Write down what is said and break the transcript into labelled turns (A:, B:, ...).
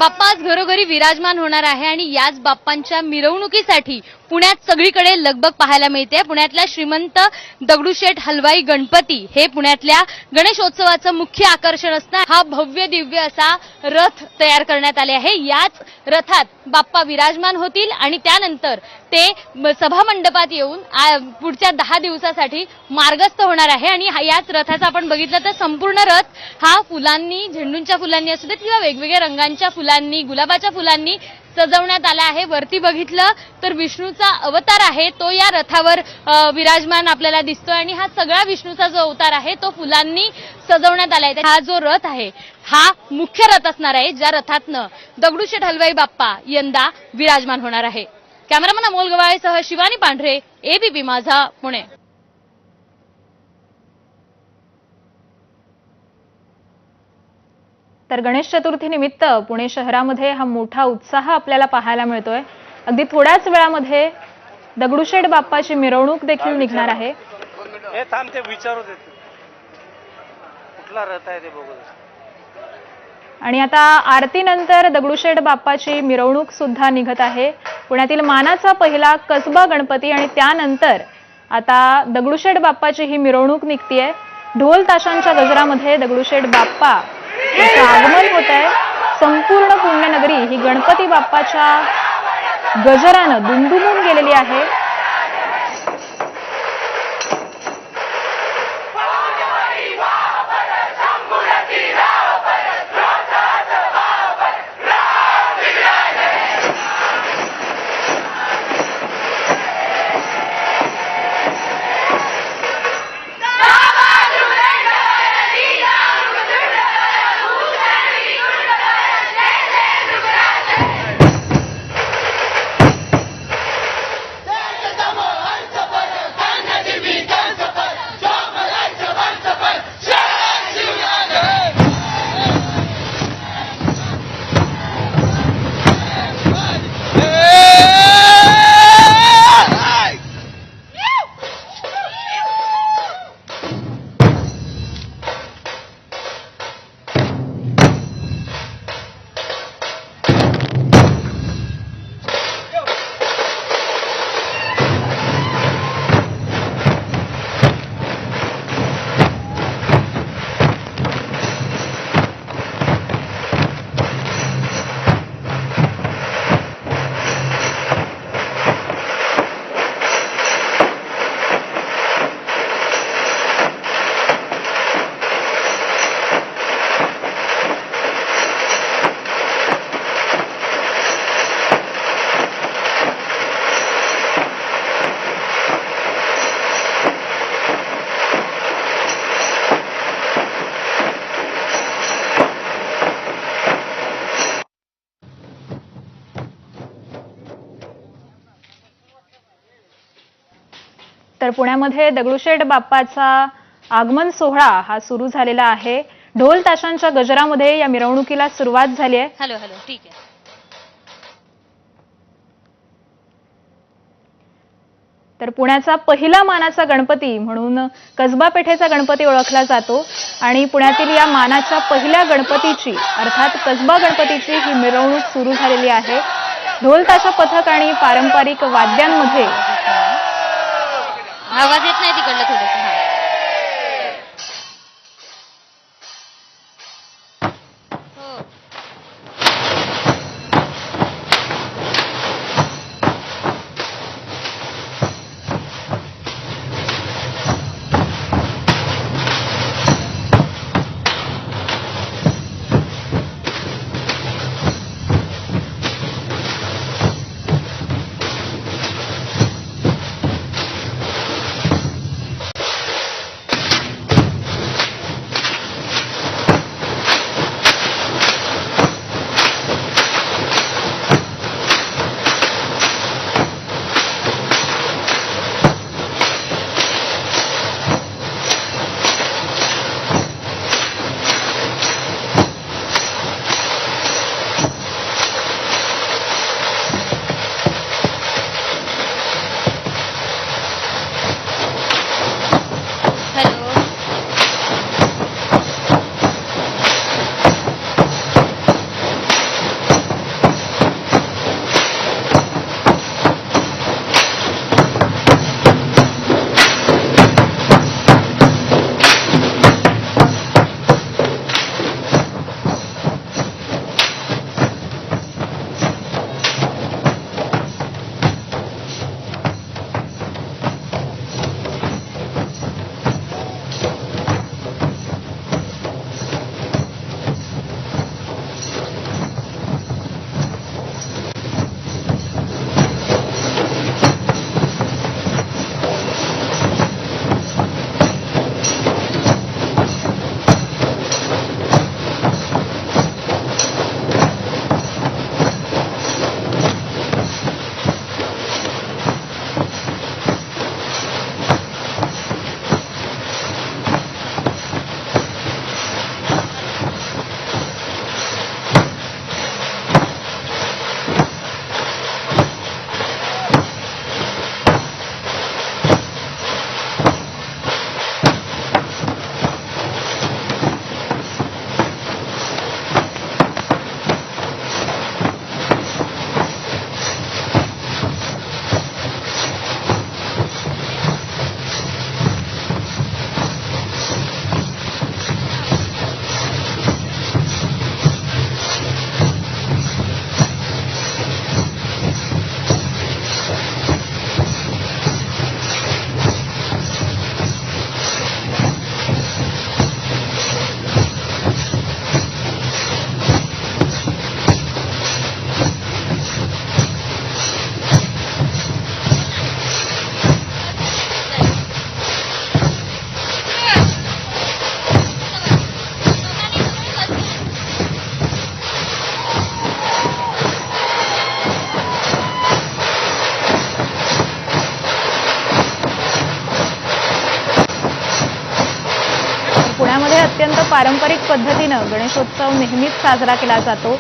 A: बाप्पा आज घरोघरी विराजमान होणार आहे आणि याच बाप्पांच्या मिरवणुकीसाठी पुण्यात सगळीकडे लगबग पाहायला मिळते। पुण्यातल्या श्रीमंत दगडूशेठ हलवाई गणपती हे पुण्यातल्या गणेशोत्सवाचं मुख्य आकर्षण असणार। हा भव्य दिव्य असा रथ तयार करण्यात आले आहे। याच रथात बाप्पा विराजमान होतील आणि त्यानंतर ते सभा मंडपात येऊन पुढच्या 10 दिवसासाठी मार्गस्थ होणार आहे। आणि याच रथाचा आपण बघितलं तर संपूर्ण रथ हा फुलांनी, झेंडूंच्या फुलांनी असू देत किंवा वेगवेगळ्या रंगांच्या फुलांनी, गुलाबाच्या फुलांनी सजवण्यात आला आहे। वरती बघितलं तर विष्णूचा अवतार आहे तो या रथावर विराजमान आपल्याला दिसतोय आणि हा सगळा विष्णूचा जो अवतार आहे तो फुलांनी सजवण्यात आला आहे। हा जो रथ आहे हा मुख्य रथ असणार आहे ज्या रथातनं दगडूशेठ हलवाई बाप्पा यंदा विराजमान होणार आहे। कॅमेरामन अमोल गवाळेसह शिवानी पांढरे, एबीपी माझा, पुणे।
B: तर गणेश चतुर्थी निमित्त पुणे शहरामध्ये हा मोठा उत्साह आपल्याला पाहायला मिळतोय। अगदी थोड्याच वेळामध्ये दगडूशेठ बाप्पाची मिरवणूक देखील निघणार आहे।
C: हे थांब, ते विचारू देत कुठला रथ आहे ते बघू।
B: आणि आता आरतीनंतर दगडूशेठ बाप्पाची मिरवणूक सुद्धा निघत आहे। पुण्यातील मानाचा पहिला कसबा गणपती आणि त्यानंतर आता दगडूशेठ बाप्पाची ही मिरवणूक निघतीये। ढोल ताशांच्या गजरामध्ये दगडूशेठ बाप्पा याचं आगमन होत आहे। संपूर्ण पुण्यनगरी ही गणपती बाप्पाच्या गजरानं दुमदुमून गेलेली आहे। तर पुण्यामध्ये दगडूशेठ बाप्पाचा आगमन सोहळा हा सुरू झालेला आहे। ढोल ताशांच्या गजरामध्ये या मिरवणुकीला सुरुवात झाली आहे।
A: हॅलो हॅलो, ठीक आहे।
B: तर पुण्याचा पहिला मानाचा गणपती म्हणून कसबा पेठेचा गणपती ओळखला जातो आणि पुण्यातील या मानाच्या पहिल्या गणपतीची अर्थात कसबा गणपतीची ही मिरवणूक सुरू झालेली आहे। ढोल ताशा पथक आणि पारंपरिक वाद्यांमध्ये
A: आवाज येत नाही तिकडलं थोडंसं।
B: अत्यंत पारंपरिक पद्धतीनं गणेशोत्सव नेहमीच साजरा केला जातो.